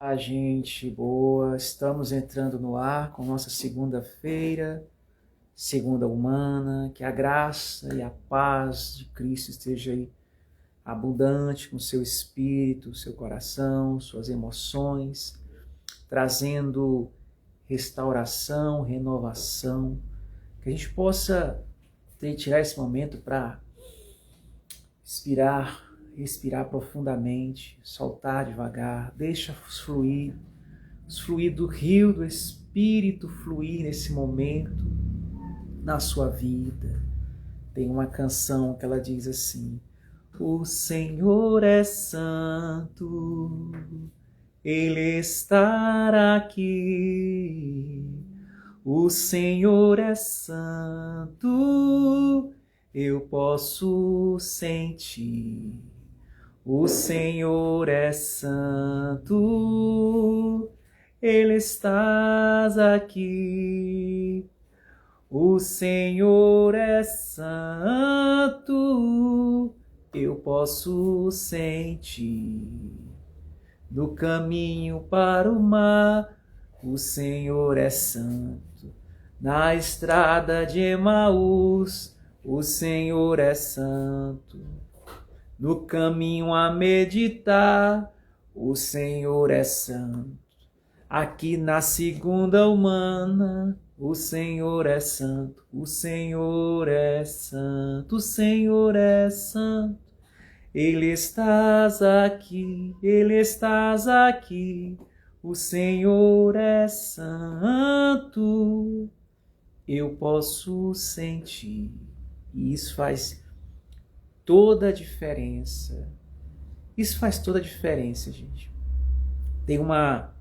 A gente boa, estamos entrando no ar com nossa segunda-feira, segunda humana, que a graça e a paz de Cristo esteja aí abundante com seu espírito, seu coração, suas emoções, trazendo restauração, renovação, que a gente possa tirar esse momento para respirar profundamente, soltar devagar, deixa os fluir do rio do Espírito fluir nesse momento na sua vida. Tem uma canção que ela diz assim: o Senhor é santo, Ele está aqui. O Senhor é santo, eu posso sentir. O Senhor é santo, Ele está aqui. O Senhor é santo, eu posso sentir. No caminho para o mar, o Senhor é santo. Na estrada de Emaús, o Senhor é santo. No caminho a meditar, o Senhor é santo. Aqui na segunda humana, o Senhor é santo. O Senhor é santo. O Senhor é santo. Ele estás aqui, Ele estás aqui. O Senhor é santo, eu posso sentir. E isso faz toda a diferença. Isso faz toda a diferença, gente. Tem uma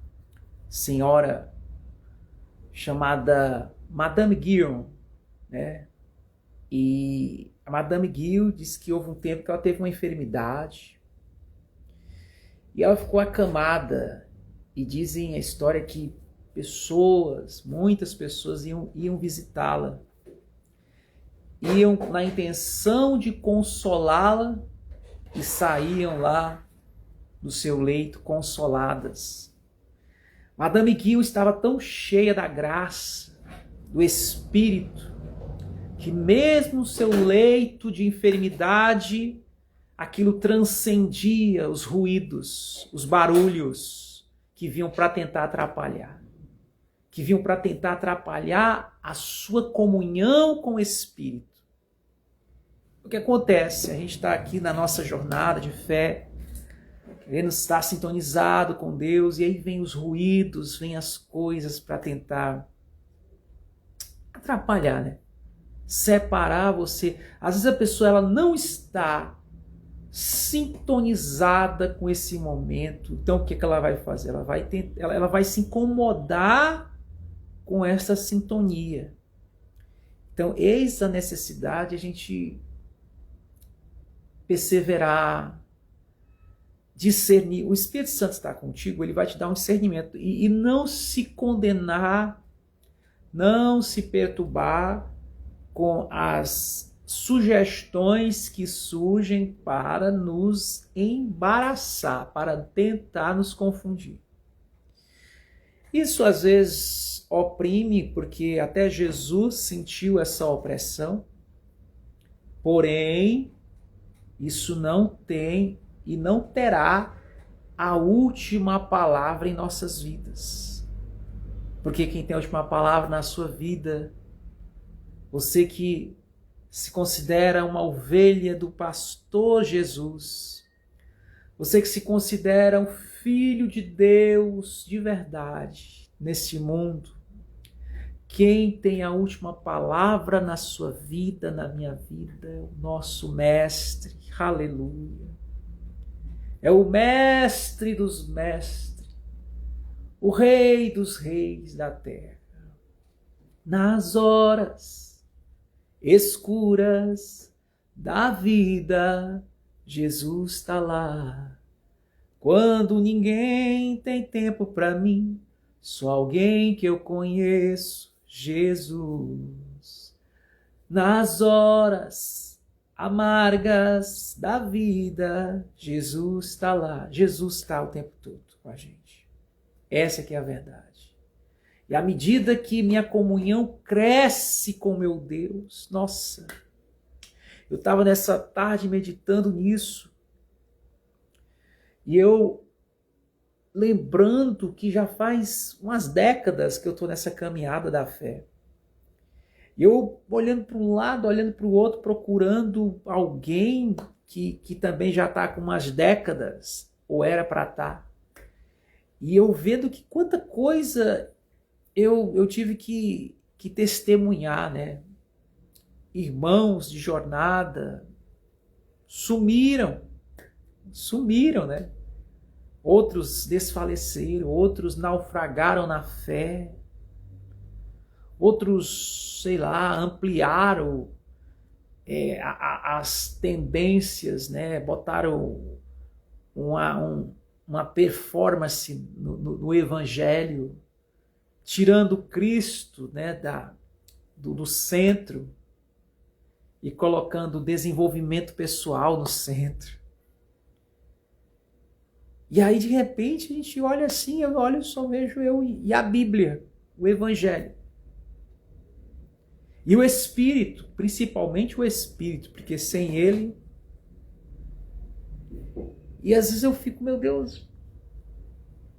senhora chamada Madame Guyon, né? E a Madame Guyon disse que houve um tempo que ela teve uma enfermidade e ela ficou acamada. E dizem a história que muitas pessoas iam visitá-la. Iam na intenção de consolá-la e saíam lá do seu leito consoladas. Madame Guyon estava tão cheia da graça, do Espírito, que mesmo no seu leito de enfermidade, aquilo transcendia os ruídos, os barulhos que vinham para tentar atrapalhar. Que vinham para tentar atrapalhar a sua comunhão com o Espírito. O que acontece? A gente está aqui na nossa jornada de fé, querendo estar sintonizado com Deus, e aí vem os ruídos, vem as coisas para tentar atrapalhar, né? Separar você. Às vezes a pessoa ela não está sintonizada com esse momento. Então o que ela vai fazer? Ela vai se incomodar com essa sintonia. Então eis a necessidade de a gente perseverar, discernir. O Espírito Santo está contigo, ele vai te dar um discernimento e não se condenar, não se perturbar com as sugestões que surgem para nos embaraçar, para tentar nos confundir. Isso às vezes oprime, porque até Jesus sentiu essa opressão, porém, isso não tem e não terá a última palavra em nossas vidas. Porque quem tem a última palavra na sua vida, você que se considera uma ovelha do pastor Jesus, você que se considera um filho de Deus de verdade nesse mundo, quem tem a última palavra na sua vida, na minha vida, é o nosso mestre, aleluia. É o mestre dos mestres, o rei dos reis da terra. Nas horas escuras da vida, Jesus está lá. Quando ninguém tem tempo para mim, só alguém que eu conheço, Jesus. Nas horas amargas da vida, Jesus está lá. Jesus está o tempo todo com a gente. Essa que é a verdade. E à medida que minha comunhão cresce com meu Deus, nossa, eu estava nessa tarde meditando nisso, e eu lembrando que já faz umas décadas que eu estou nessa caminhada da fé. E eu olhando para um lado, olhando para o outro, procurando alguém que também já está com umas décadas, ou era para estar. E eu vendo que quanta coisa eu tive que testemunhar, né? Irmãos de jornada sumiram, né? Outros desfaleceram, outros naufragaram na fé, outros, sei lá, ampliaram as tendências, né? Botaram uma performance no Evangelho, tirando Cristo, né, do centro e colocando o desenvolvimento pessoal no centro. E aí, de repente, a gente olha assim, eu olho e só vejo eu e a Bíblia, o Evangelho. E o Espírito, principalmente o Espírito, porque sem ele... E às vezes eu fico, meu Deus,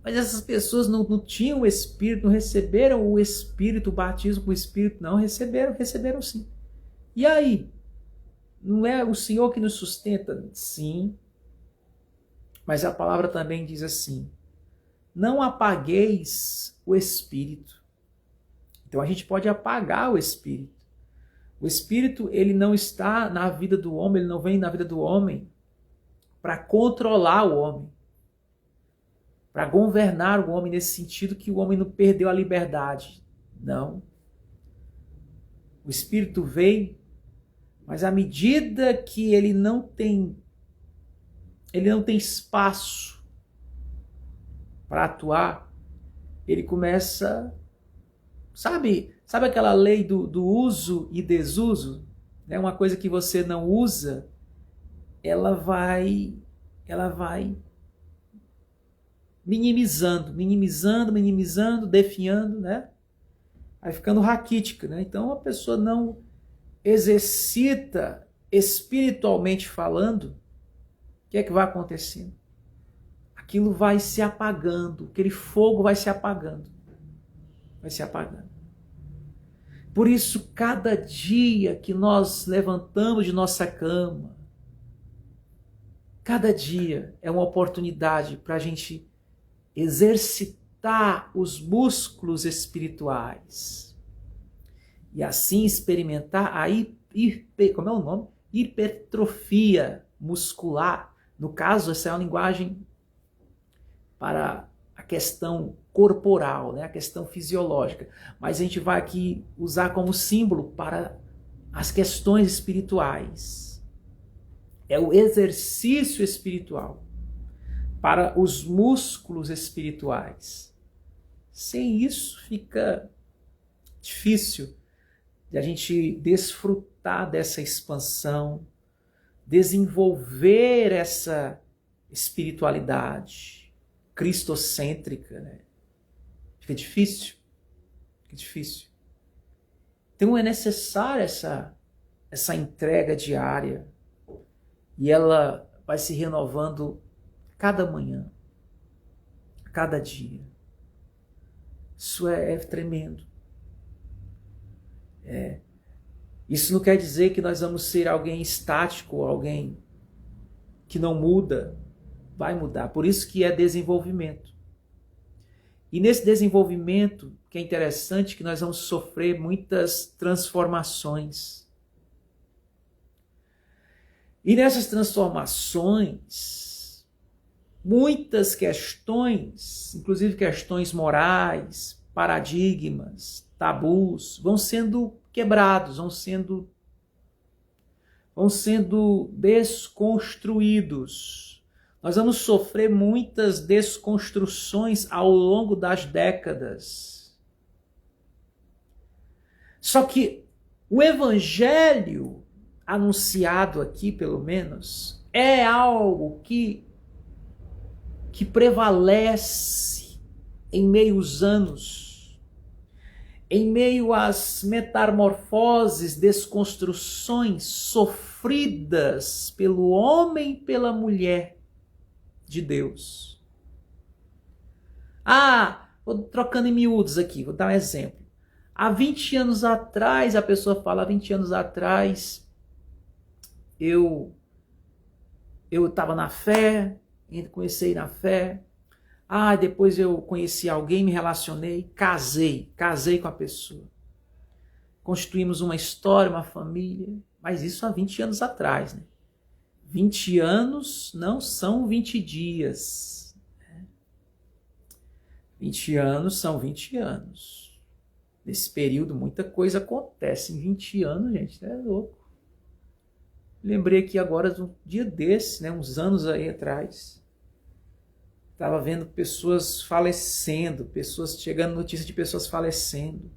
mas essas pessoas não tinham o Espírito, não receberam o Espírito, o batismo com o Espírito, não, receberam sim. E aí? Não é o Senhor que nos sustenta? Sim. Mas a palavra também diz assim, não apagueis o Espírito. Então a gente pode apagar o Espírito. O Espírito, ele não está na vida do homem, ele não vem na vida do homem para controlar o homem, para governar o homem nesse sentido que o homem não perdeu a liberdade. Não. O Espírito veio, mas à medida que ele não tem espaço para atuar, ele começa, sabe aquela lei do uso e desuso? Né? Uma coisa que você não usa, ela vai minimizando, definhando, né? Vai ficando raquítica, né? Então a pessoa não exercita espiritualmente falando, o que é que vai acontecendo? Aquilo vai se apagando, aquele fogo vai se apagando. Vai se apagando. Por isso, cada dia que nós levantamos de nossa cama, cada dia é uma oportunidade para a gente exercitar os músculos espirituais e assim experimentar a como é o nome? Hipertrofia muscular. No caso, essa é uma linguagem para a questão corporal, né? A questão fisiológica. Mas a gente vai aqui usar como símbolo para as questões espirituais. É o exercício espiritual para os músculos espirituais. Sem isso fica difícil de a gente desfrutar dessa expansão, desenvolver essa espiritualidade cristocêntrica, né? Fica difícil. Então é necessária essa entrega diária, e ela vai se renovando cada manhã, cada dia. Isso é tremendo. Isso não quer dizer que nós vamos ser alguém estático, alguém que não muda. Vai mudar. Por isso que é desenvolvimento. E nesse desenvolvimento, que é interessante, que nós vamos sofrer muitas transformações. E nessas transformações, muitas questões, inclusive questões morais, paradigmas, tabus, vão sendo quebrados, vão sendo desconstruídos. Nós vamos sofrer muitas desconstruções ao longo das décadas. Só que o Evangelho anunciado aqui, pelo menos, é algo que prevalece em meio aos anos, em meio às metamorfoses, desconstruções sofridas pelo homem e pela mulher de Deus. Vou trocando em miúdos aqui, vou dar um exemplo. Há 20 anos atrás, a pessoa fala, há 20 anos atrás, eu estava na fé, comecei na fé. Depois eu conheci alguém, me relacionei, casei com a pessoa. Constituímos uma história, uma família, mas isso há 20 anos atrás, né? 20 anos não são 20 dias. 20 anos são 20 anos. Nesse período, muita coisa acontece. Em 20 anos, gente, é louco. Lembrei aqui agora de um dia desse, né, uns anos aí atrás. Estava vendo pessoas falecendo, chegando notícia de pessoas falecendo.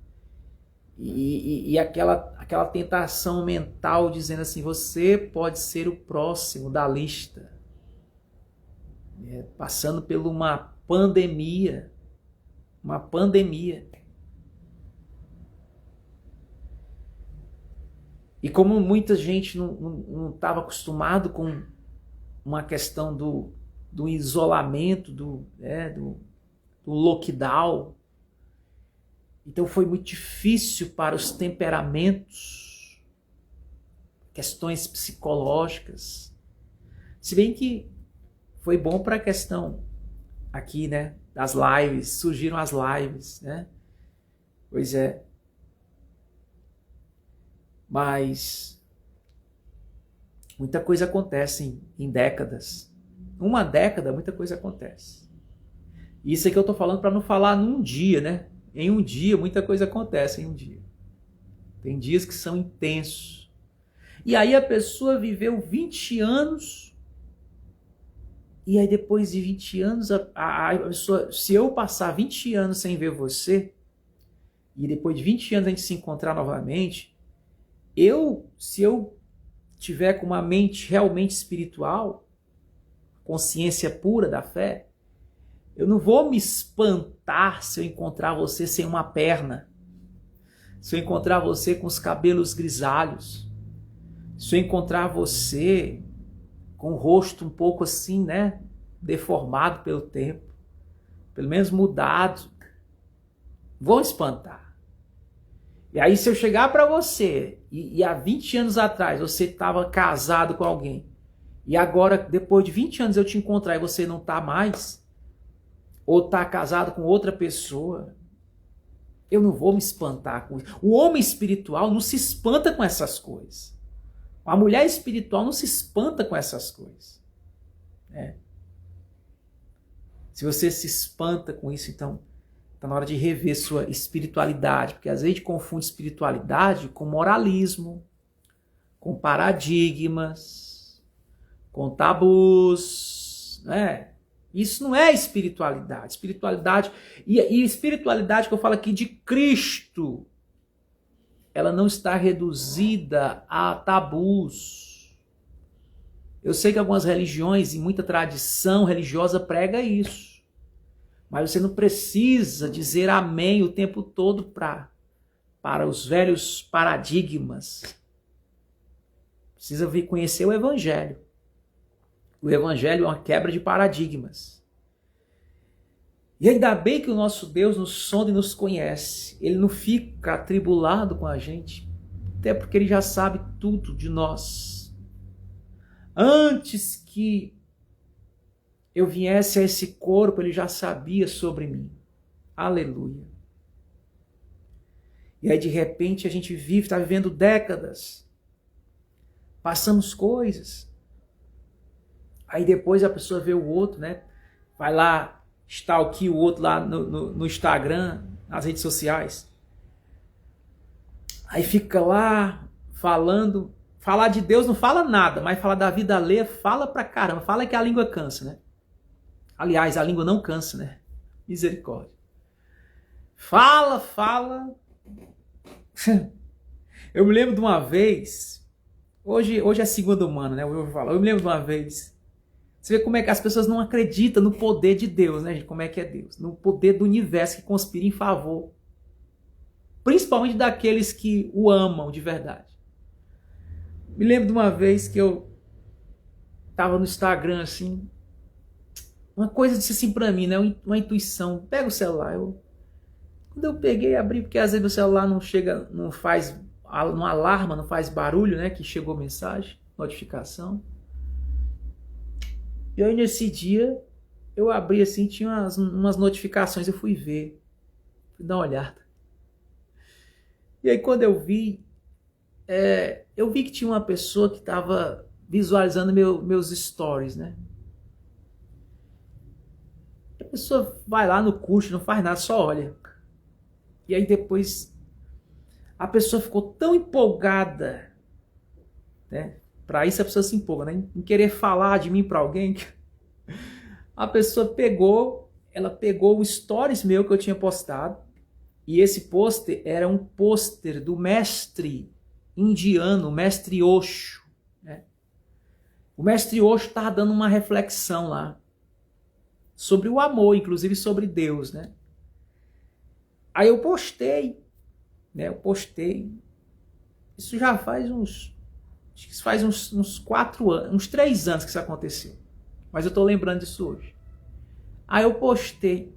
E aquela tentação mental dizendo assim, você pode ser o próximo da lista. Passando por uma pandemia. Uma pandemia. E como muita gente não estava acostumado com uma questão do isolamento, do lockdown, então foi muito difícil para os temperamentos, questões psicológicas. Se bem que foi bom para a questão aqui, né, das lives, surgiram as lives, né? Pois é. Mas muita coisa acontece em décadas. Uma década, muita coisa acontece. Isso é que eu estou falando para não falar num dia, né? Em um dia, muita coisa acontece em um dia. Tem dias que são intensos. E aí a pessoa viveu 20 anos, e aí depois de 20 anos, a pessoa, se eu passar 20 anos sem ver você, e depois de 20 anos a gente se encontrar novamente, se eu tiver com uma mente realmente espiritual, consciência pura da fé, eu não vou me espantar se eu encontrar você sem uma perna, se eu encontrar você com os cabelos grisalhos, se eu encontrar você com o rosto um pouco assim, né, deformado pelo tempo, pelo menos mudado, vou espantar. E aí se eu chegar para você, e há 20 anos atrás você estava casado com alguém, e agora depois de 20 anos eu te encontrar e você não está mais, ou está casado com outra pessoa, eu não vou me espantar com isso. O homem espiritual não se espanta com essas coisas. A mulher espiritual não se espanta com essas coisas. Se você se espanta com isso, então está na hora de rever sua espiritualidade, porque às vezes a gente confunde espiritualidade com moralismo, com paradigmas, com tabus, né? Isso não é espiritualidade. Espiritualidade, e espiritualidade que eu falo aqui de Cristo, ela não está reduzida a tabus. Eu sei que algumas religiões e muita tradição religiosa prega isso. Mas você não precisa dizer amém o tempo todo para os velhos paradigmas. Precisa vir conhecer o Evangelho. O Evangelho é uma quebra de paradigmas. E ainda bem que o nosso Deus nos sonda e nos conhece. Ele não fica atribulado com a gente, até porque ele já sabe tudo de nós. Antes que eu viesse a esse corpo, ele já sabia sobre mim. Aleluia. E aí de repente a gente está vivendo décadas. Passamos coisas. Aí depois a pessoa vê o outro, né? Vai lá, stalkeia o outro lá no Instagram, nas redes sociais. Aí fica lá falando. Falar de Deus não fala nada, mas falar da vida alheia fala pra caramba. Fala que a língua cansa, né? Aliás, a língua não cansa, né? Misericórdia. Fala. Eu me lembro de uma vez. Hoje é segunda humana, né? Eu me lembro de uma vez. Você vê como é que as pessoas não acreditam no poder de Deus, né, gente? Como é que é Deus? No poder do universo que conspira em favor. Principalmente daqueles que o amam de verdade. Me lembro de uma vez que eu tava no Instagram, assim, uma coisa disse assim pra mim, né? Uma intuição. Pega o celular. Quando eu peguei e abri, porque às vezes o celular não chega, não faz, não alarma, não faz barulho, né? Que chegou mensagem, notificação. E aí nesse dia, eu abri assim, tinha umas notificações, eu fui ver. Fui dar uma olhada. E aí quando eu vi que tinha uma pessoa que estava visualizando meus stories, né? A pessoa vai lá no curso, não faz nada, só olha. E aí depois a pessoa ficou tão empolgada, né? Para isso a pessoa se empolga, né? Em querer falar de mim para alguém. A pessoa pegou o stories meu que eu tinha postado. E esse pôster era um pôster do mestre indiano, o mestre Osho, né? O mestre Osho estava dando uma reflexão lá sobre o amor, inclusive sobre Deus, né? Aí eu postei, né? Isso já faz uns 4 anos, uns 3 anos que isso aconteceu. Mas eu tô lembrando disso hoje. Aí eu postei.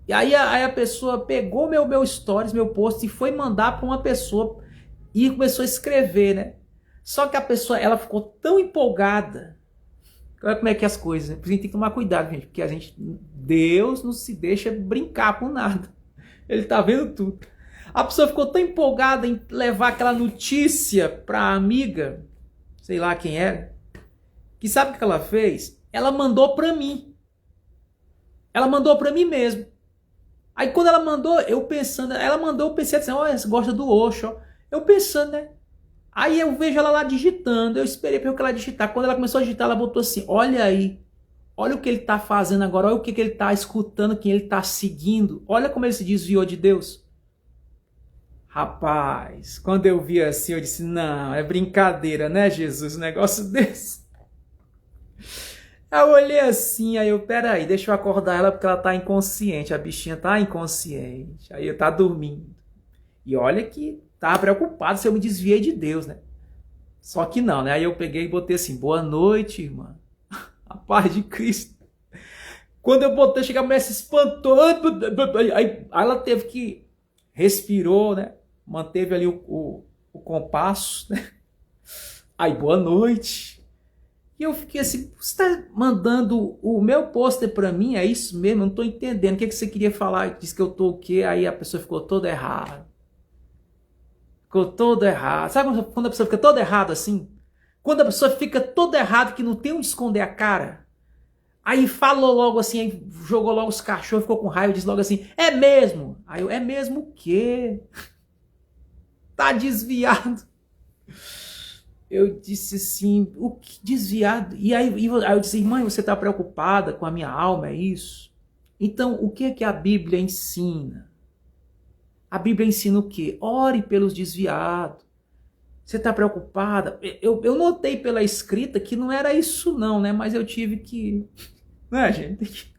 E aí a pessoa pegou meu stories, meu post e foi mandar para uma pessoa e começou a escrever, né? Só que a pessoa, ela ficou tão empolgada. Olha como é que é as coisas, né? A gente tem que tomar cuidado, gente, porque Deus não se deixa brincar com nada. Ele tá vendo tudo. A pessoa ficou tão empolgada em levar aquela notícia para a amiga, sei lá quem era, que sabe o que ela fez? Ela mandou para mim. Ela mandou para mim mesmo. Aí quando ela mandou, eu pensei assim, olha, você gosta do Osho. Eu pensando, né? Aí eu vejo ela lá digitando, eu esperei para ela digitar. Quando ela começou a digitar, ela botou assim, olha aí, olha o que ele tá fazendo agora, olha o que ele tá escutando, quem ele tá seguindo. Olha como ele se desviou de Deus. Rapaz, quando eu vi assim, eu disse, não, é brincadeira, né, Jesus, um negócio desse. Eu olhei assim, aí peraí, deixa eu acordar ela porque ela tá inconsciente, a bichinha tá inconsciente, aí eu tá dormindo. E olha que tava preocupado se eu me desviei de Deus, né? Só que não, né? Aí eu peguei e botei assim, boa noite, irmã, a paz de Cristo. Quando eu botei, chega a mulher se espantou, aí ela teve que, respirou, né? Manteve ali o compasso, né? Aí, boa noite. E eu fiquei assim, você está mandando o meu pôster para mim? É isso mesmo? Eu não estou entendendo. O que você queria falar? Disse que eu estou o quê? Aí a pessoa ficou toda errada. Ficou toda errada. Sabe quando a pessoa fica toda errada assim? Quando a pessoa fica toda errada que não tem onde esconder a cara. Aí falou logo assim, aí jogou logo os cachorros, ficou com raiva, disse logo assim, é mesmo? Aí eu, é mesmo o quê? Tá desviado. Eu disse assim, o que desviado? E aí eu disse, irmã, você está preocupada com a minha alma, é isso? Então, o que é que a Bíblia ensina? A Bíblia ensina o quê? Ore pelos desviados. Você está preocupada? Eu notei pela escrita que não era isso não, né? Mas eu tive que... Né, gente?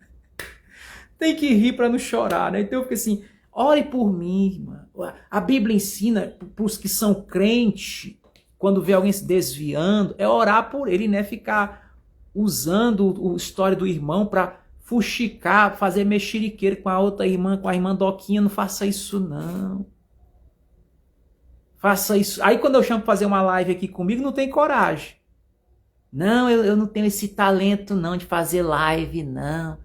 Tem que rir para não chorar, né? Então eu fiquei assim, ore por mim, irmã. A Bíblia ensina para os que são crentes, quando vê alguém se desviando, é orar por ele, né? Ficar usando a história do irmão para fuxicar, fazer mexeriqueira com a outra irmã, com a irmã Doquinha. Não faça isso, não. Faça isso. Aí quando eu chamo para fazer uma live aqui comigo, não tem coragem. Não, eu não tenho esse talento não de fazer live, não.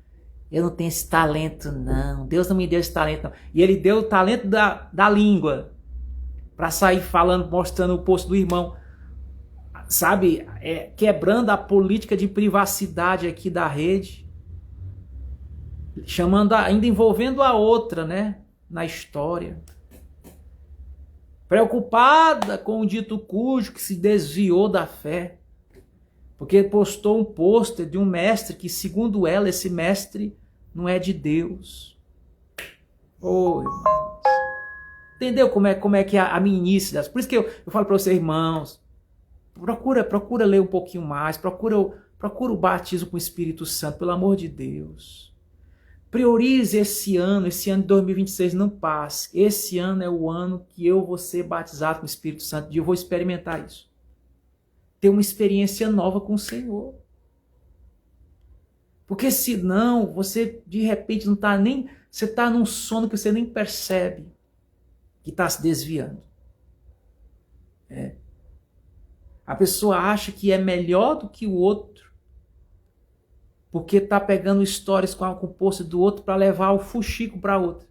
Eu não tenho esse talento, não. Deus não me deu esse talento, não. E ele deu o talento da língua. Para sair falando, mostrando o posto do irmão, sabe, quebrando a política de privacidade aqui da rede, chamando, ainda envolvendo a outra, né, na história. Preocupada com o dito cujo que se desviou da fé, porque postou um pôster de um mestre que, segundo ela, esse mestre não é de Deus. Oh, irmão. Entendeu como é que é a meninice das... Por isso que eu falo para vocês, irmãos, procura ler um pouquinho mais, procura Procura o batismo com o Espírito Santo, pelo amor de Deus. Priorize esse ano de 2026 não passe. Esse ano é o ano que eu vou ser batizado com o Espírito Santo e eu vou experimentar isso. Ter uma experiência nova com o Senhor. Porque senão você de repente não está nem... Você está num sono que você nem percebe que está se desviando. A pessoa acha que é melhor do que o outro porque está pegando stories com o post do outro para levar o fuxico para outro.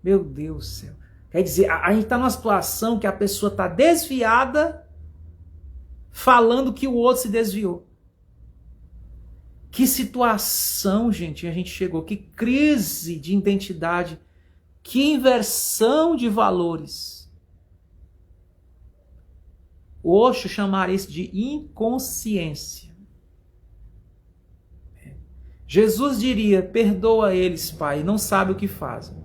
Meu Deus do céu. Quer dizer, a gente está numa situação que a pessoa está desviada falando que o outro se desviou. Que situação, gente, a gente chegou. Que crise de identidade. Que inversão de valores. O Osho chamaria isso de inconsciência. Jesus diria, perdoa eles, Pai, não sabe o que fazem.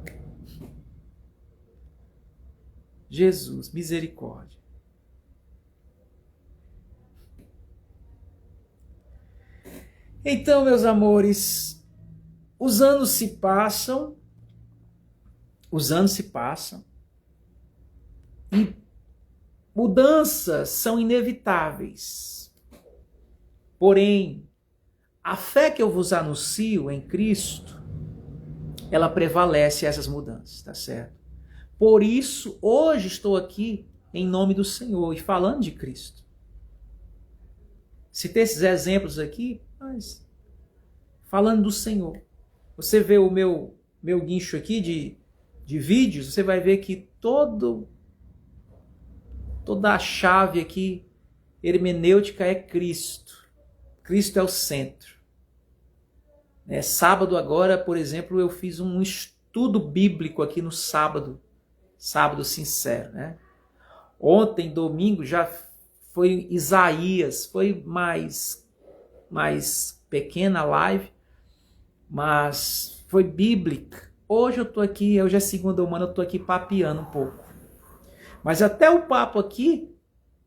Jesus, misericórdia. Então, meus amores, os anos se passam e mudanças são inevitáveis. Porém, a fé que eu vos anuncio em Cristo, ela prevalece essas mudanças, tá certo? Por isso, hoje estou aqui em nome do Senhor e falando de Cristo. Citei esses exemplos aqui, mas falando do Senhor. Você vê o meu guincho aqui de vídeos, você vai ver que toda a chave aqui hermenêutica é Cristo. Cristo é o centro. Sábado agora, por exemplo, eu fiz um estudo bíblico aqui no sábado sincero. Ontem, domingo, já foi Isaías, foi mais pequena a live, mas foi bíblica. Hoje eu estou aqui, hoje é segunda humana, eu estou aqui papeando um pouco. Mas até o papo aqui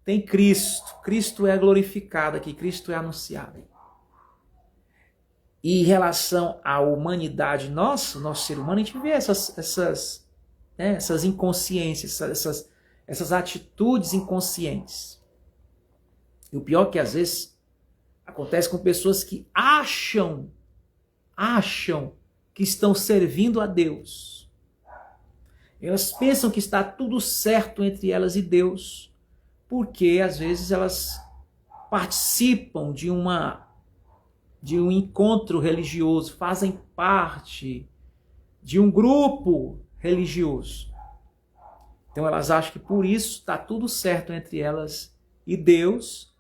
tem Cristo. Cristo é glorificado aqui, Cristo é anunciado. E em relação à humanidade nosso ser humano, a gente vê essas inconsciências, essas atitudes inconscientes. E o pior é que às vezes acontece com pessoas que acham que estão servindo a Deus. Elas pensam que está tudo certo entre elas e Deus, porque às vezes elas participam de um encontro religioso, fazem parte de um grupo religioso. Então elas acham que por isso está tudo certo entre elas e Deus,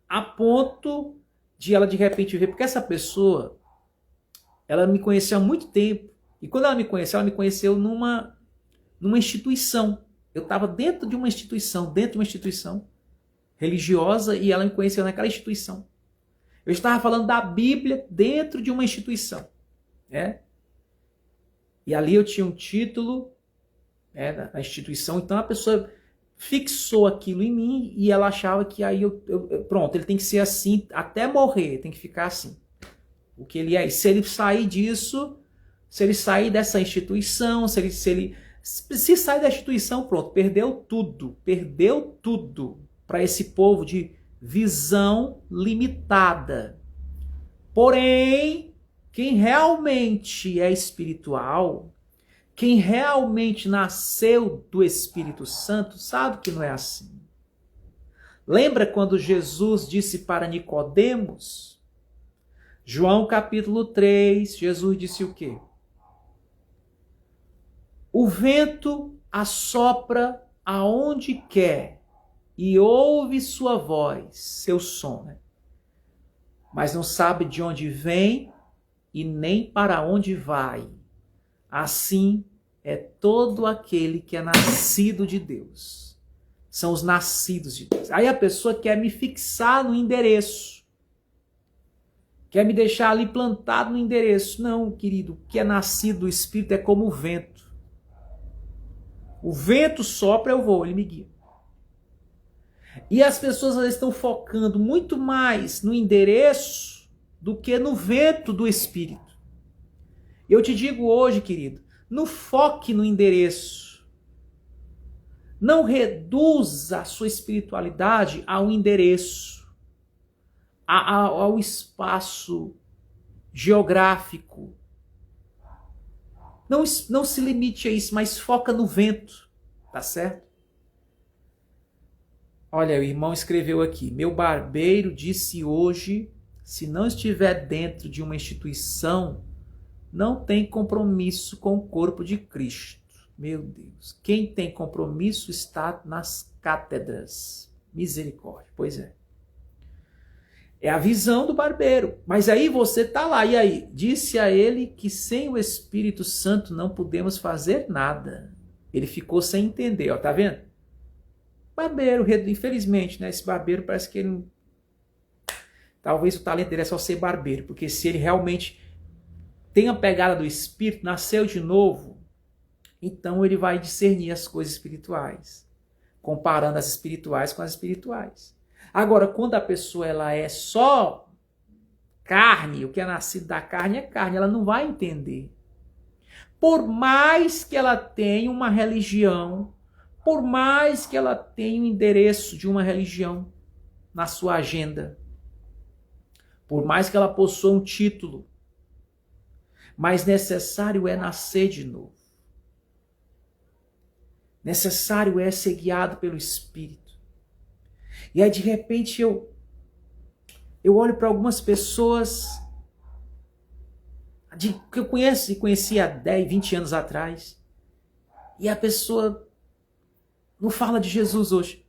a ponto de ela de repente ver, porque essa pessoa, ela me conheceu há muito tempo, e quando ela me conheceu numa instituição. Eu estava dentro de uma instituição religiosa, e ela me conheceu naquela instituição. Eu estava falando da Bíblia dentro de uma instituição. E ali eu tinha um título na instituição, então a pessoa fixou aquilo em mim e ela achava que aí pronto, ele tem que ser assim até morrer, tem que ficar assim. O que ele é. E se ele sair disso, se ele sair dessa instituição, se sair da instituição, pronto, perdeu tudo para esse povo de visão limitada. Porém, quem realmente é espiritual, quem realmente nasceu do Espírito Santo, sabe que não é assim. Lembra quando Jesus disse para Nicodemos? João capítulo 3, Jesus disse o quê? O vento assopra aonde quer e ouve sua voz, seu som, mas não sabe de onde vem e nem para onde vai. Assim é todo aquele que é nascido de Deus. São os nascidos de Deus. Aí a pessoa quer me fixar no endereço. Quer me deixar ali plantado no endereço. Não, querido, o que é nascido do Espírito é como o vento. O vento sopra, eu vou, ele me guia. E as pessoas elas estão focando muito mais no endereço do que no vento do Espírito. Eu te digo hoje, querido, não foque no endereço. Não reduza a sua espiritualidade ao endereço, ao espaço geográfico. Não se limite a isso, mas foca no vento, tá certo? Olha, o irmão escreveu aqui, meu barbeiro disse hoje, se não estiver dentro de uma instituição, não tem compromisso com o corpo de Cristo. Meu Deus, quem tem compromisso está nas cátedras. Misericórdia, pois é. É a visão do barbeiro. Mas aí você tá lá, e aí? Disse a ele que sem o Espírito Santo não podemos fazer nada. Ele ficou sem entender, ó, tá vendo? Barbeiro, infelizmente, né? Esse barbeiro parece que ele... Talvez o talento dele é só ser barbeiro, porque se ele realmente tem a pegada do Espírito, nasceu de novo, então ele vai discernir as coisas espirituais, comparando as espirituais com as espirituais. Agora, quando a pessoa ela é só carne, o que é nascido da carne é carne, ela não vai entender. Por mais que ela tenha uma religião, por mais que ela tenha o endereço de uma religião na sua agenda, por mais que ela possua um título, mas necessário é nascer de novo. Necessário é ser guiado pelo Espírito. E aí de repente eu olho para algumas pessoas que eu conhecia há 10, 20 anos atrás, e a pessoa não fala de Jesus hoje.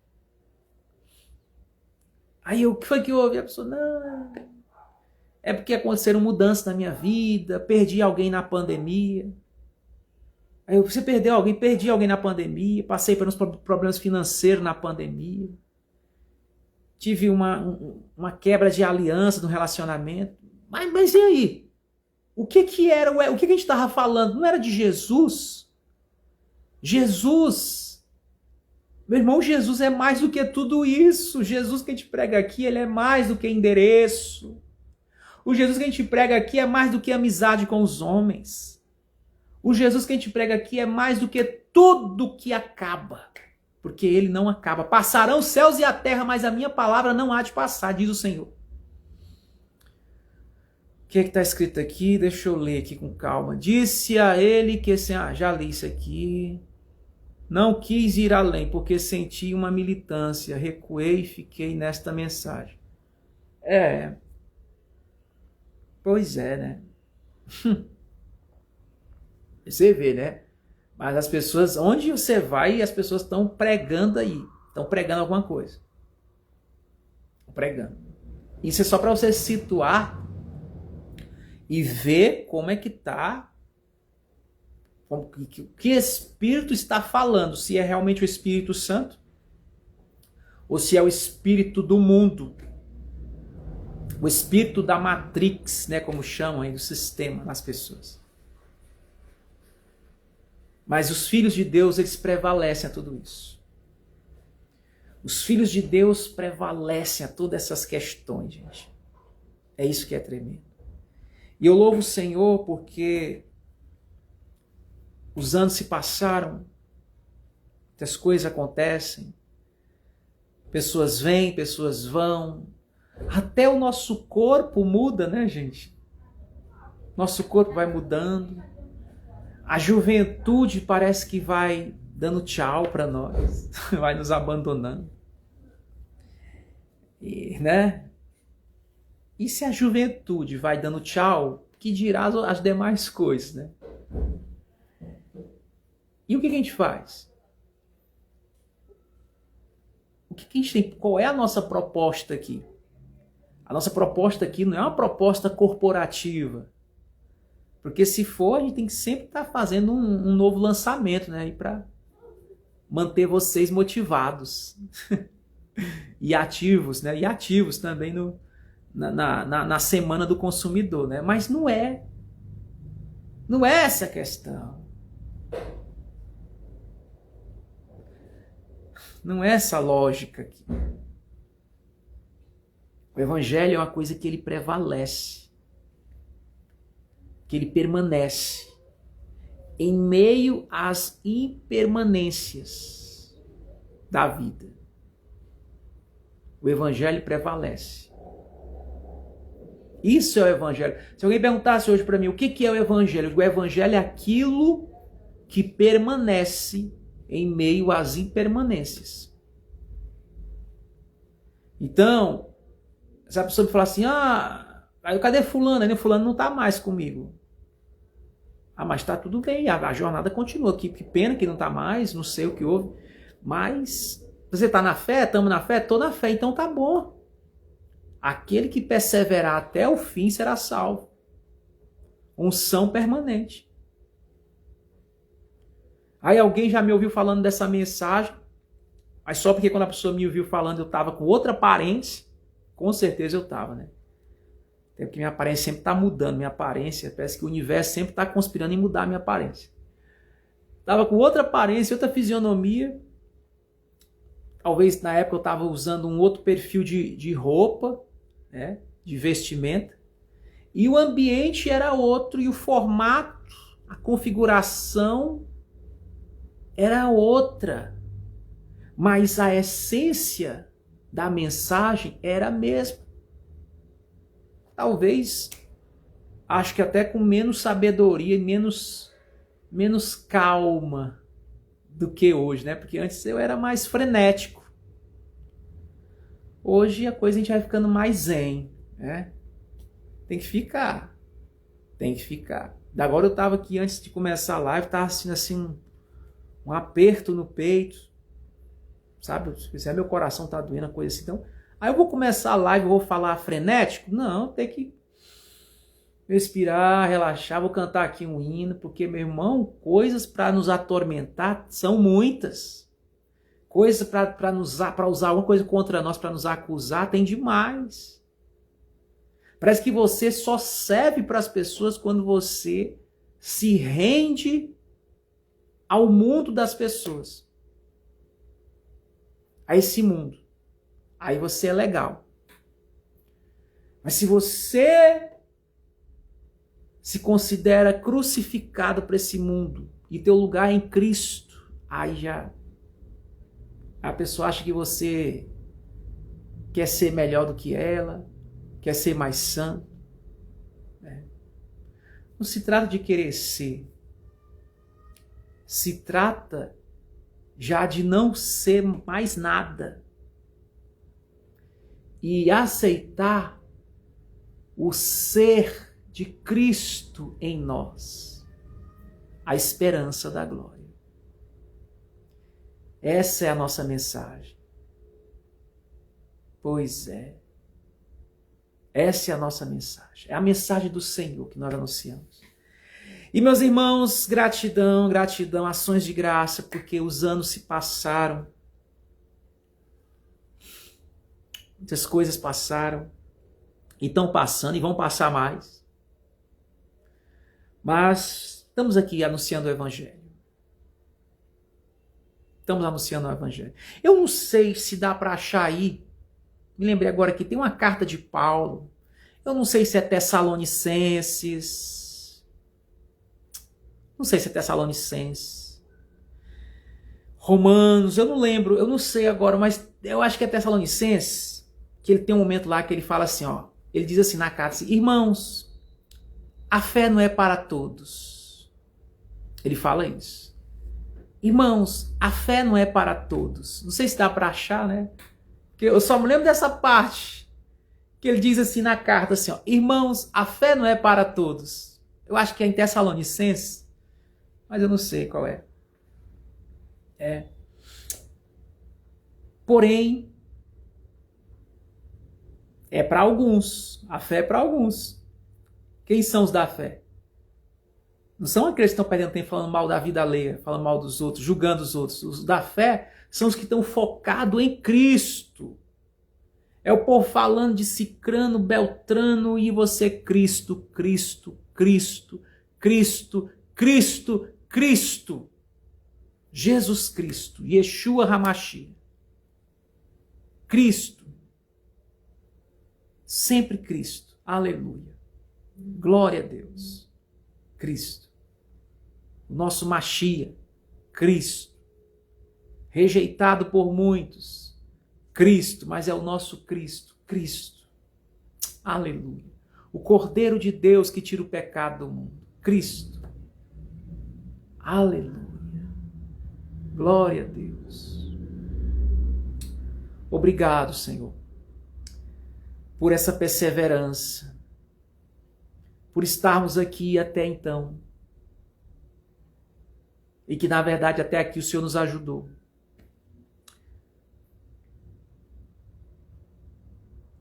Aí o que foi que houve? A pessoa, não, é porque aconteceram mudanças na minha vida, perdi alguém na pandemia. Aí você perdeu alguém, perdi alguém na pandemia, passei por uns problemas financeiros na pandemia, tive uma quebra de aliança no relacionamento. Mas e aí? O que era? O que a gente estava falando? Não era de Jesus? Jesus, meu irmão, Jesus é mais do que tudo isso. Jesus que a gente prega aqui, ele é mais do que endereço. O Jesus que a gente prega aqui é mais do que amizade com os homens. O Jesus que a gente prega aqui é mais do que tudo que acaba. Porque ele não acaba. Passarão os céus e a terra, mas a minha palavra não há de passar, diz o Senhor. O que está escrito aqui? Deixa eu ler aqui com calma. Disse a ele que assim, já li isso aqui. Não quis ir além, porque senti uma militância. Recuei e fiquei nesta mensagem. Pois é, né? Você vê, né? Mas as pessoas, onde você vai, as pessoas estão pregando aí. Estão pregando alguma coisa. Estão pregando. Isso é só para você se situar e ver como é que está, que Espírito está falando. Se é realmente o Espírito Santo ou se é o Espírito do mundo. O Espírito da Matrix, né, como chamam aí, do sistema nas pessoas. Mas os filhos de Deus, eles prevalecem a tudo isso. Os filhos de Deus prevalecem a todas essas questões, gente. É isso que é tremendo. E eu louvo o Senhor porque os anos se passaram, muitas coisas acontecem, pessoas vêm, pessoas vão, até o nosso corpo muda, né, gente? Nosso corpo vai mudando. A juventude parece que vai dando tchau para nós, vai nos abandonando. E, né? E se a juventude vai dando tchau, que dirá as demais coisas, né? E o que a gente faz? O que a gente tem? Qual é a nossa proposta aqui? A nossa proposta aqui não é uma proposta corporativa. Porque se for, a gente tem que sempre estar fazendo um novo lançamento, né? Para manter vocês motivados e ativos, né? E ativos também na semana do consumidor, né? Mas não é essa a questão. Não é essa lógica aqui. O evangelho é uma coisa que ele prevalece, que ele permanece em meio às impermanências da vida. O evangelho prevalece. Isso é o evangelho. Se alguém perguntasse hoje para mim o que é o evangelho, eu digo, o evangelho é aquilo que permanece em meio às impermanências. Então, se a pessoa me falar assim, cadê fulano? Aí fulano não está mais comigo. Mas está tudo bem, a jornada continua. Que pena que não está mais, não sei o que houve. Mas você está na fé? Estamos na fé? Estou na fé, então tá bom. Aquele que perseverar até o fim será salvo. Unção permanente. Aí alguém já me ouviu falando dessa mensagem, mas só porque quando a pessoa me ouviu falando eu estava com outra aparência, com certeza eu estava, né? Até porque minha aparência sempre está mudando, minha aparência, parece que o universo sempre está conspirando em mudar a minha aparência. Estava com outra aparência, outra fisionomia. Talvez na época eu estava usando um outro perfil de roupa, né? De vestimenta. E o ambiente era outro, e o formato, a configuração era outra. Mas a essência da mensagem era a mesma. Talvez, acho que até com menos sabedoria e menos calma do que hoje, né? Porque antes eu era mais frenético. Hoje a coisa a gente vai ficando mais zen, né? Tem que ficar. Agora eu estava aqui antes de começar a live, estava assim um aperto no peito, sabe? Se meu coração tá doendo, coisa assim. Então, aí eu vou começar a live, eu vou falar frenético? Não, tem que respirar, relaxar, vou cantar aqui um hino, porque, meu irmão, coisas para nos atormentar são muitas. Coisas para usar alguma coisa contra nós, para nos acusar, tem demais. Parece que você só serve para as pessoas quando você se rende ao mundo das pessoas. A esse mundo. Aí você é legal. Mas se você se considera crucificado para esse mundo e teu lugar é em Cristo, aí já a pessoa acha que você quer ser melhor do que ela, quer ser mais santo. Não se trata de querer ser. Se trata já de não ser mais nada. E aceitar o ser de Cristo em nós. A esperança da glória. Essa é a nossa mensagem. Pois é. Essa é a nossa mensagem. É a mensagem do Senhor que nós anunciamos. E meus irmãos, gratidão, ações de graça, porque os anos se passaram. Muitas coisas passaram. E estão passando e vão passar mais. Mas estamos aqui anunciando o Evangelho. Estamos anunciando o Evangelho. Eu não sei se dá para achar aí. Me lembrei agora que tem uma carta de Paulo. Eu não sei se é Tessalonicenses. Não sei se é Tessalonicenses. Romanos, eu não lembro, eu não sei agora, mas eu acho que é Tessalonicenses. Que ele tem um momento lá que ele fala assim, ó. Ele diz assim na carta, assim, irmãos, a fé não é para todos. Ele fala isso. Irmãos, a fé não é para todos. Não sei se dá para achar, né? Porque eu só me lembro dessa parte. Que ele diz assim na carta, assim, ó. Irmãos, a fé não é para todos. Eu acho que é em Tessalonicenses. Mas eu não sei qual é. Porém, é para alguns. A fé é para alguns. Quem são os da fé? Não são aqueles que estão perdendo tempo falando mal da vida alheia, falando mal dos outros, julgando os outros. Os da fé são os que estão focados em Cristo. É o povo falando de Cicrano, Beltrano e você Cristo, Cristo, Cristo, Cristo, Cristo, Cristo. Jesus Cristo, Yeshua Hamashia. Cristo. Sempre Cristo. Aleluia. Glória a Deus. Cristo. O nosso Machia. Cristo. Rejeitado por muitos. Cristo, mas é o nosso Cristo. Cristo. Aleluia. O Cordeiro de Deus que tira o pecado do mundo. Cristo. Aleluia. Glória a Deus. Obrigado, Senhor, por essa perseverança, por estarmos aqui até então. E que, na verdade, até aqui o Senhor nos ajudou.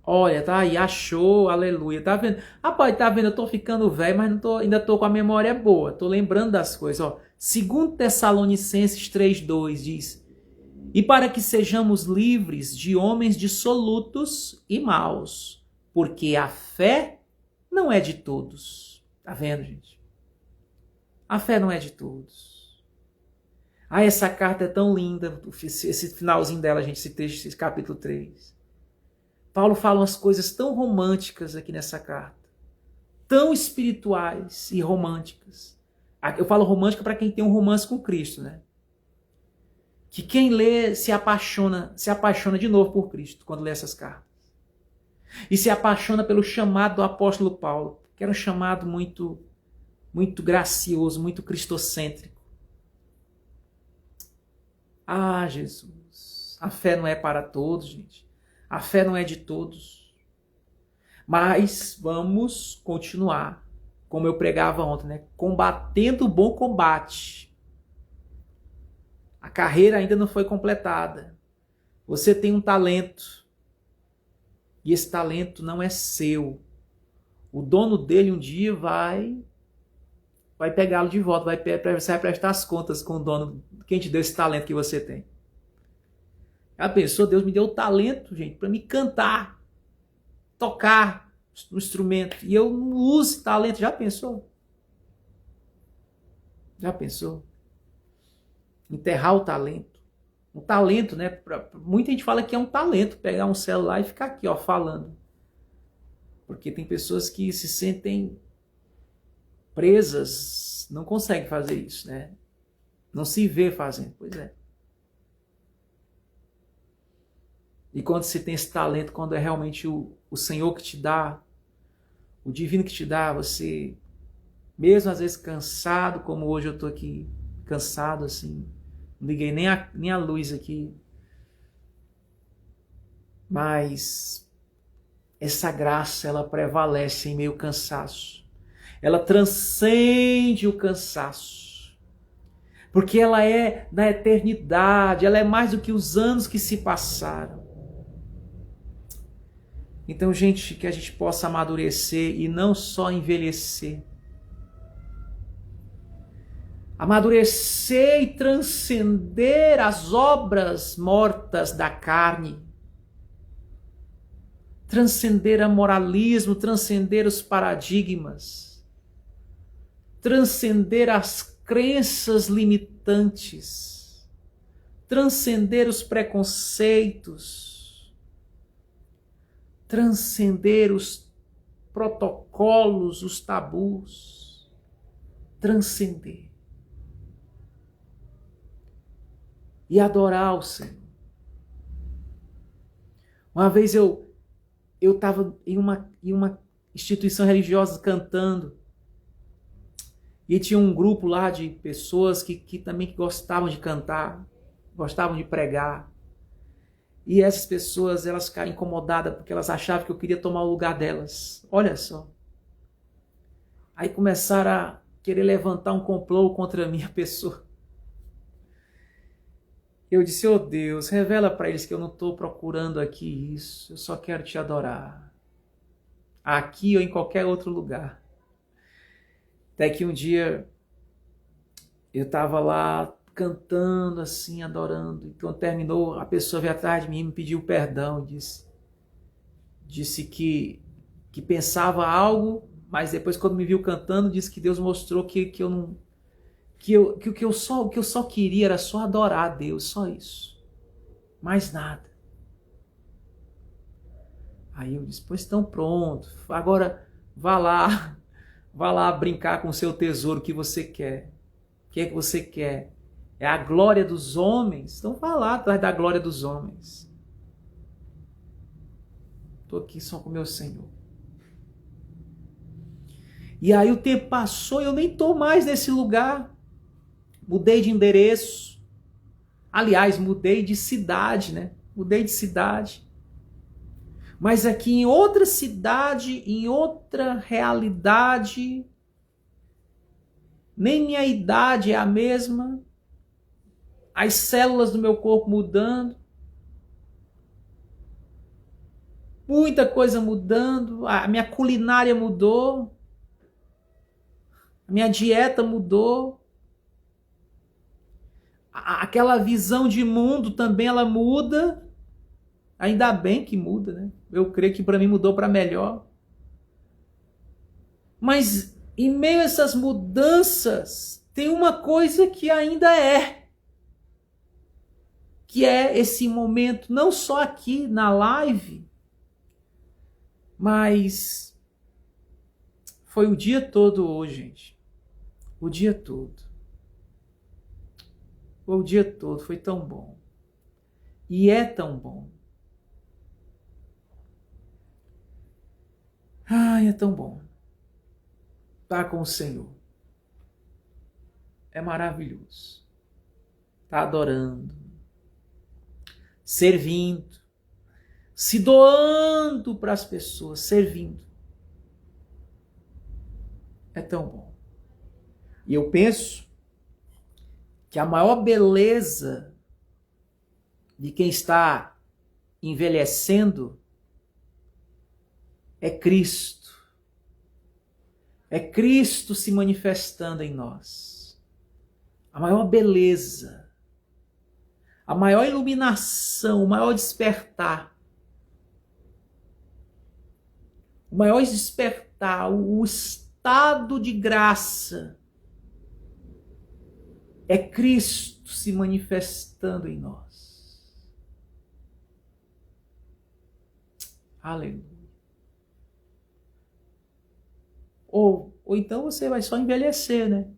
Olha, tá aí, achou, aleluia. Tá vendo? Rapaz, tá vendo? Eu tô ficando velho, mas ainda tô com a memória boa. Tô lembrando das coisas. Ó, 2 Tessalonicenses 3:2 diz: e para que sejamos livres de homens dissolutos e maus, porque a fé não é de todos. Tá vendo, gente? A fé não é de todos. Ah, essa carta é tão linda, esse finalzinho dela, gente, esse capítulo 3. Paulo fala umas coisas tão românticas aqui nessa carta. Tão espirituais e românticas. Eu falo romântica para quem tem um romance com Cristo, né? Que quem lê se apaixona de novo por Cristo quando lê essas cartas. E se apaixona pelo chamado do apóstolo Paulo, que era um chamado muito, muito gracioso, muito cristocêntrico. Ah, Jesus, a fé não é para todos, gente. A fé não é de todos. Mas vamos continuar, como eu pregava ontem, né? Combatendo o bom combate. A carreira ainda não foi completada. Você tem um talento. E esse talento não é seu. O dono dele um dia vai pegá-lo de volta, vai prestar as contas com o dono, quem te deu esse talento que você tem. Já pensou? Deus me deu o talento, gente, para me cantar, tocar no instrumento. E eu não uso esse talento. Já pensou? Já pensou? Enterrar o talento. Um talento, né? Muita gente fala que é um talento pegar um celular e ficar aqui, ó, falando. Porque tem pessoas que se sentem presas, não conseguem fazer isso, né? Não se vê fazendo. Pois é. E quando você tem esse talento, quando é realmente o Senhor que te dá, o divino que te dá, você, mesmo às vezes cansado, como hoje eu estou aqui, cansado assim, não liguei nem a luz aqui, mas essa graça, ela prevalece em meio ao cansaço. Ela transcende o cansaço. Porque ela é da eternidade, ela é mais do que os anos que se passaram. Então, gente, que a gente possa amadurecer e não só envelhecer. Amadurecer e transcender as obras mortas da carne. Transcender o moralismo, transcender os paradigmas. Transcender as crenças limitantes. Transcender os preconceitos. Transcender os protocolos, os tabus. Transcender. E adorar o Senhor. Uma vez eu estava em uma instituição religiosa cantando. E tinha um grupo lá de pessoas que também gostavam de cantar, gostavam de pregar. E essas pessoas, elas ficaram incomodadas porque elas achavam que eu queria tomar o lugar delas. Olha só. Aí começaram a querer levantar um complô contra a minha pessoa. Eu disse, oh Deus, revela para eles que eu não estou procurando aqui isso. Eu só quero te adorar. Aqui ou em qualquer outro lugar. Até que um dia eu estava lá cantando assim, adorando. E quando terminou, a pessoa veio atrás de mim e me pediu perdão. Disse que pensava algo, mas depois quando me viu cantando, disse que Deus mostrou que o que eu só queria era só adorar a Deus, só isso. Mais nada. Aí eu disse, pois então pronto, agora vá lá brincar com o seu tesouro que você quer. O que é que você quer? É a glória dos homens? Então vá lá atrás da glória dos homens. Estou aqui só com o meu Senhor. E aí o tempo passou e eu nem estou mais nesse lugar. Mudei de endereço. Aliás, mudei de cidade, né? Mudei de cidade. Mas aqui em outra cidade, em outra realidade, nem minha idade é a mesma, as células do meu corpo mudando, muita coisa mudando, a minha culinária mudou, a minha dieta mudou, aquela visão de mundo também ela muda. Ainda bem que muda, né? Eu creio que para mim mudou para melhor. Mas em meio a essas mudanças, tem uma coisa que ainda que é esse momento, não só aqui na live, mas foi o dia todo hoje, gente. O dia todo. O dia todo foi tão bom. E é tão bom. Ai, é tão bom. Tá com o Senhor. É maravilhoso. Tá adorando. Servindo. Se doando para as pessoas. Servindo. É tão bom. E eu penso que a maior beleza de quem está envelhecendo é Cristo. É Cristo se manifestando em nós. A maior beleza, a maior iluminação, o maior despertar. O maior despertar, o estado de graça é Cristo se manifestando em nós. Aleluia. Ou então você vai só envelhecer, né?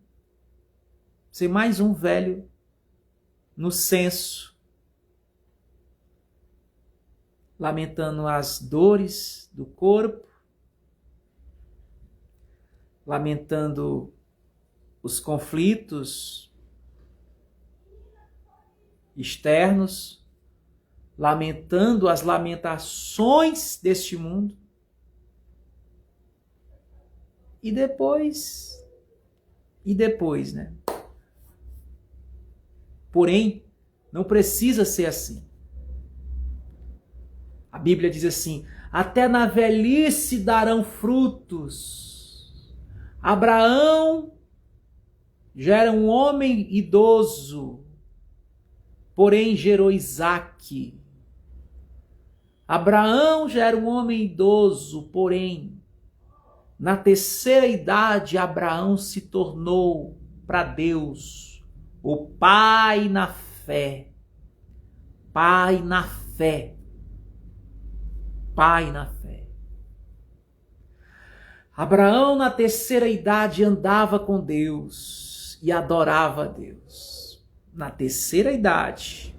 Ser mais um velho no censo, lamentando as dores do corpo, lamentando os conflitos externos, lamentando as lamentações deste mundo. E depois, né? Porém, não precisa ser assim. A Bíblia diz assim: até na velhice darão frutos. Abraão já era um homem idoso, porém gerou Isaque. Abraão já era um homem idoso, porém na terceira idade, Abraão se tornou para Deus o pai na fé. Pai na fé. Pai na fé. Abraão, na terceira idade, andava com Deus e adorava a Deus. Na terceira idade.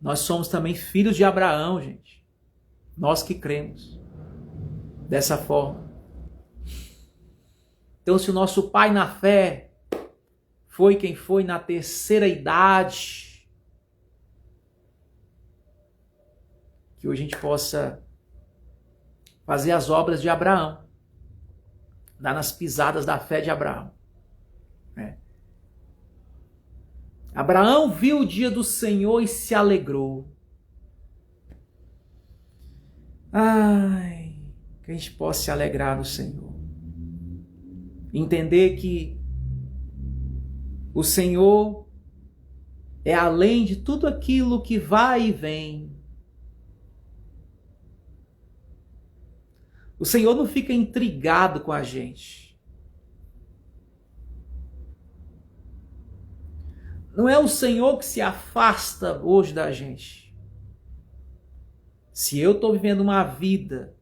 Nós somos também filhos de Abraão, gente. Nós que cremos dessa forma. Então, se o nosso pai na fé foi quem foi na terceira idade, que hoje a gente possa fazer as obras de Abraão, dar nas pisadas da fé de Abraão. Abraão viu o dia do Senhor e se alegrou. Ai, que a gente possa se alegrar no Senhor. Entender que o Senhor é além de tudo aquilo que vai e vem. O Senhor não fica intrigado com a gente. Não é o Senhor que se afasta hoje da gente. Se eu estou vivendo uma vida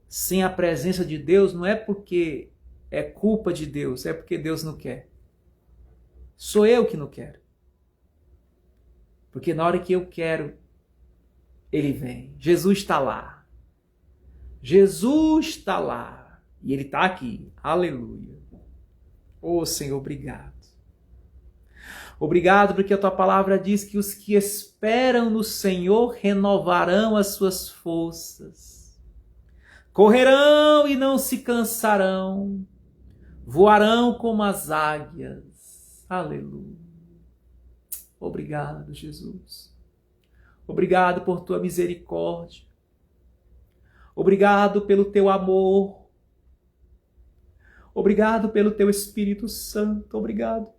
sem a presença de Deus, não é porque é culpa de Deus, é porque Deus não quer. Sou eu que não quero. Porque na hora que eu quero, Ele vem. Jesus está lá. Jesus está lá. E Ele está aqui. Aleluia. Oh, Senhor, obrigado. Obrigado porque a Tua palavra diz que os que esperam no Senhor renovarão as suas forças. Correrão e não se cansarão. Voarão como as águias. Aleluia. Obrigado, Jesus. Obrigado por Tua misericórdia. Obrigado pelo Teu amor. Obrigado pelo Teu Espírito Santo. Obrigado.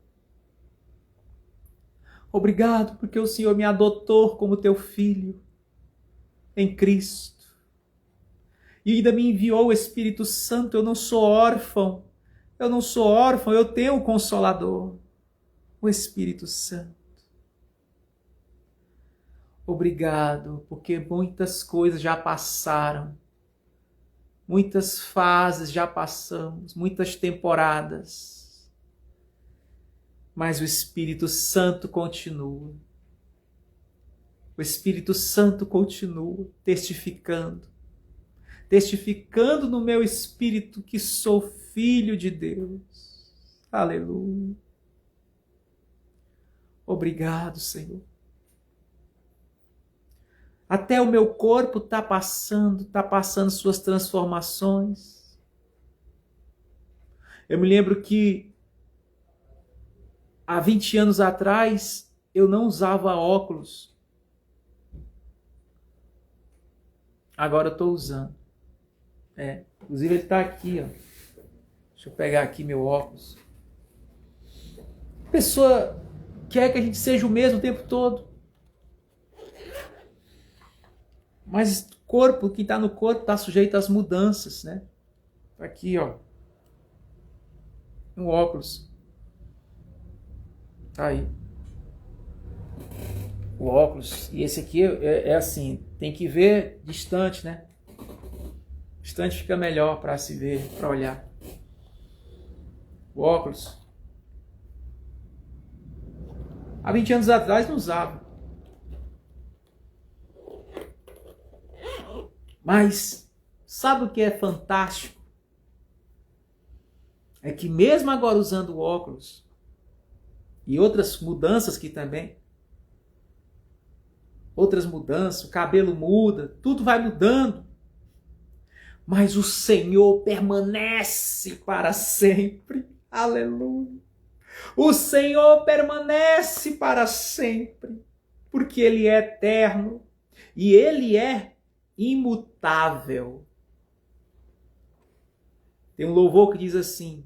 Obrigado porque o Senhor me adotou como Teu filho em Cristo. E ainda me enviou o Espírito Santo. Eu não sou órfão. Eu não sou órfão. Eu tenho o Consolador, o Espírito Santo. Obrigado, porque muitas coisas já passaram. Muitas fases já passamos, muitas temporadas. Mas o Espírito Santo continua. O Espírito Santo continua testificando. Testificando no meu espírito que sou filho de Deus. Aleluia. Obrigado, Senhor. Até o meu corpo está passando suas transformações. Eu me lembro que há 20 anos atrás eu não usava óculos. Agora eu estou usando. Inclusive ele está aqui, ó. Deixa eu pegar aqui meu óculos. A pessoa quer que a gente seja o mesmo o tempo todo. Mas o corpo, quem está no corpo, está sujeito às mudanças, né? Aqui, ó. Um óculos. Tá aí. O óculos. E esse aqui é assim, tem que ver distante, né? Distante fica melhor para se ver, para olhar. O óculos. Há 20 anos atrás não usava. Mas sabe o que é fantástico? É que mesmo agora usando óculos e outras mudanças que também, outras mudanças, o cabelo muda, tudo vai mudando. Mas o Senhor permanece para sempre. Aleluia. O Senhor permanece para sempre, porque Ele é eterno e Ele é imutável. Tem um louvor que diz assim: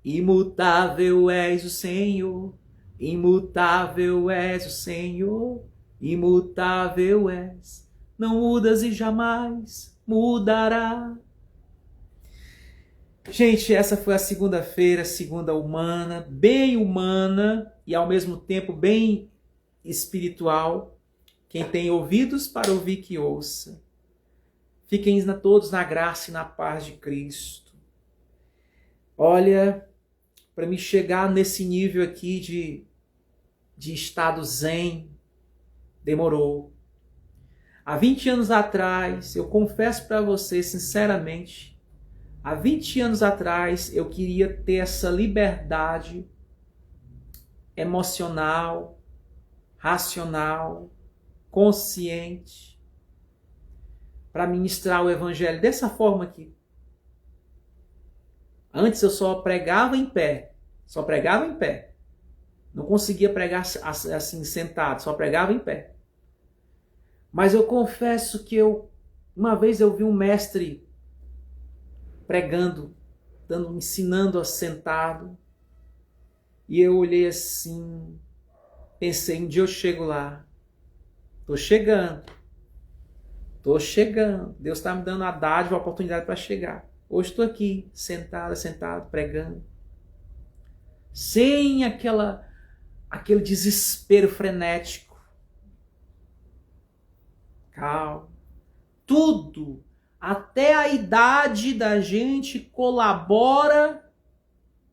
imutável és o Senhor, imutável és o Senhor, imutável és, não mudas e jamais mudará. Gente, essa foi a segunda-feira, segunda humana, bem humana e ao mesmo tempo bem espiritual. Quem tem ouvidos para ouvir, que ouça. Fiquem todos na graça e na paz de Cristo. Olha, para me chegar nesse nível aqui de estado zen, demorou. Há 20 anos atrás, eu confesso para você sinceramente, há 20 anos atrás eu queria ter essa liberdade emocional, racional, consciente, para ministrar o evangelho dessa forma aqui. Antes eu só pregava em pé. Não conseguia pregar assim sentado, só pregava em pé. Mas eu confesso que uma vez eu vi um mestre pregando, ensinando a sentado. E eu olhei assim, pensei, um dia eu chego lá. Tô chegando. Deus está me dando a dádiva, a oportunidade para chegar. Hoje estou aqui, sentado, pregando. Sem aquele desespero frenético. Calma. tudo, até a idade da gente, colabora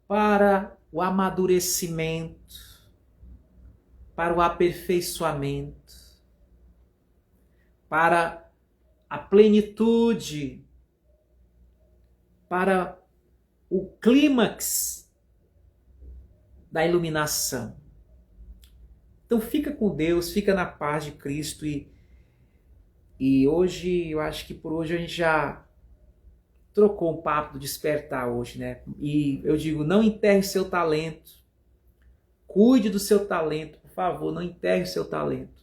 para o amadurecimento, para o aperfeiçoamento, para a plenitude, para o clímax da iluminação. Então fica com Deus, fica na paz de Cristo e hoje, eu acho que por hoje a gente já trocou um papo do despertar hoje, né? E eu digo, não enterre seu talento. Cuide do seu talento, por favor, não enterre seu talento.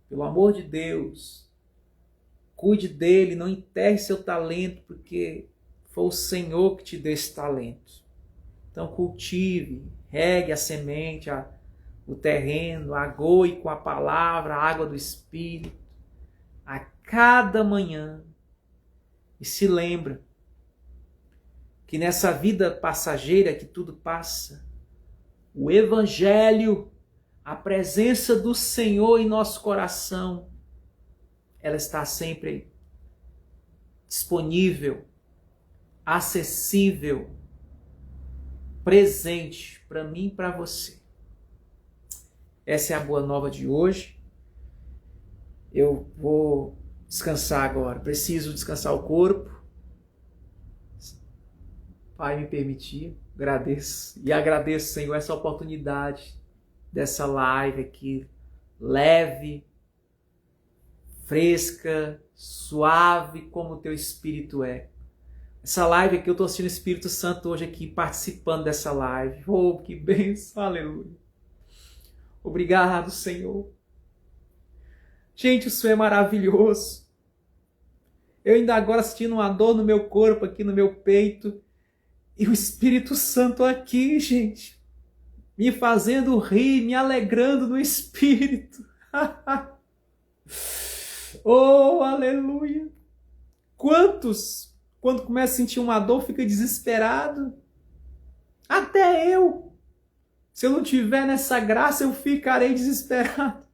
Pelo amor de Deus, cuide dele, não enterre seu talento, porque foi o Senhor que te deu esse talento. Então cultive, regue a semente, o terreno, agoe com a palavra, a água do Espírito, a cada manhã. E se lembra que nessa vida passageira que tudo passa, o Evangelho, a presença do Senhor em nosso coração, ela está sempre disponível, acessível, presente para mim e para você. Essa é a boa nova de hoje. Eu vou descansar agora. Preciso descansar o corpo. Pai, me permitir. Agradeço. E agradeço, Senhor, essa oportunidade dessa live aqui. Leve, fresca, suave, como o teu Espírito é. Essa live aqui, eu estou assistindo o Espírito Santo hoje aqui, participando dessa live. Oh, que bênção, aleluia. Obrigado, Senhor. Gente, o Senhor é maravilhoso. Eu ainda agora sentindo uma dor no meu corpo, aqui no meu peito. E o Espírito Santo aqui, gente. Me fazendo rir, me alegrando no Espírito. Oh, aleluia. Quantos, quando começa a sentir uma dor, fica desesperado? Até eu. Se eu não tiver nessa graça, eu ficarei desesperado.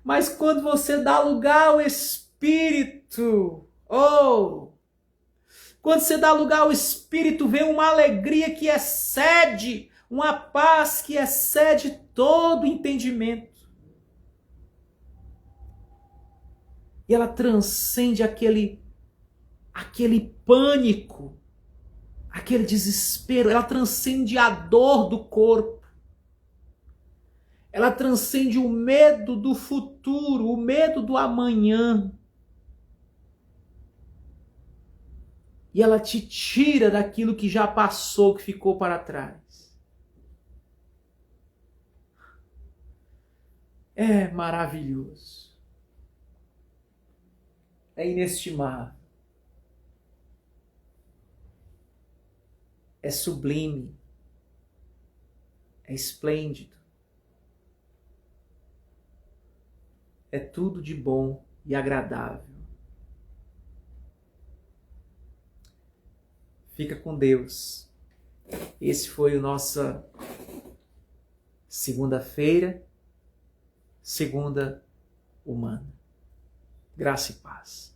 Mas quando você dá lugar ao Espírito, quando você dá lugar ao Espírito, vem uma alegria que excede, uma paz que excede todo entendimento. E ela transcende aquele pânico, aquele desespero, ela transcende a dor do corpo. Ela transcende o medo do futuro, o medo do amanhã. E ela te tira daquilo que já passou, que ficou para trás. É maravilhoso. É inestimável. É sublime. É esplêndido. É tudo de bom e agradável. Fica com Deus. Esse foi o nossa segunda-feira, segunda humana. Graça e paz.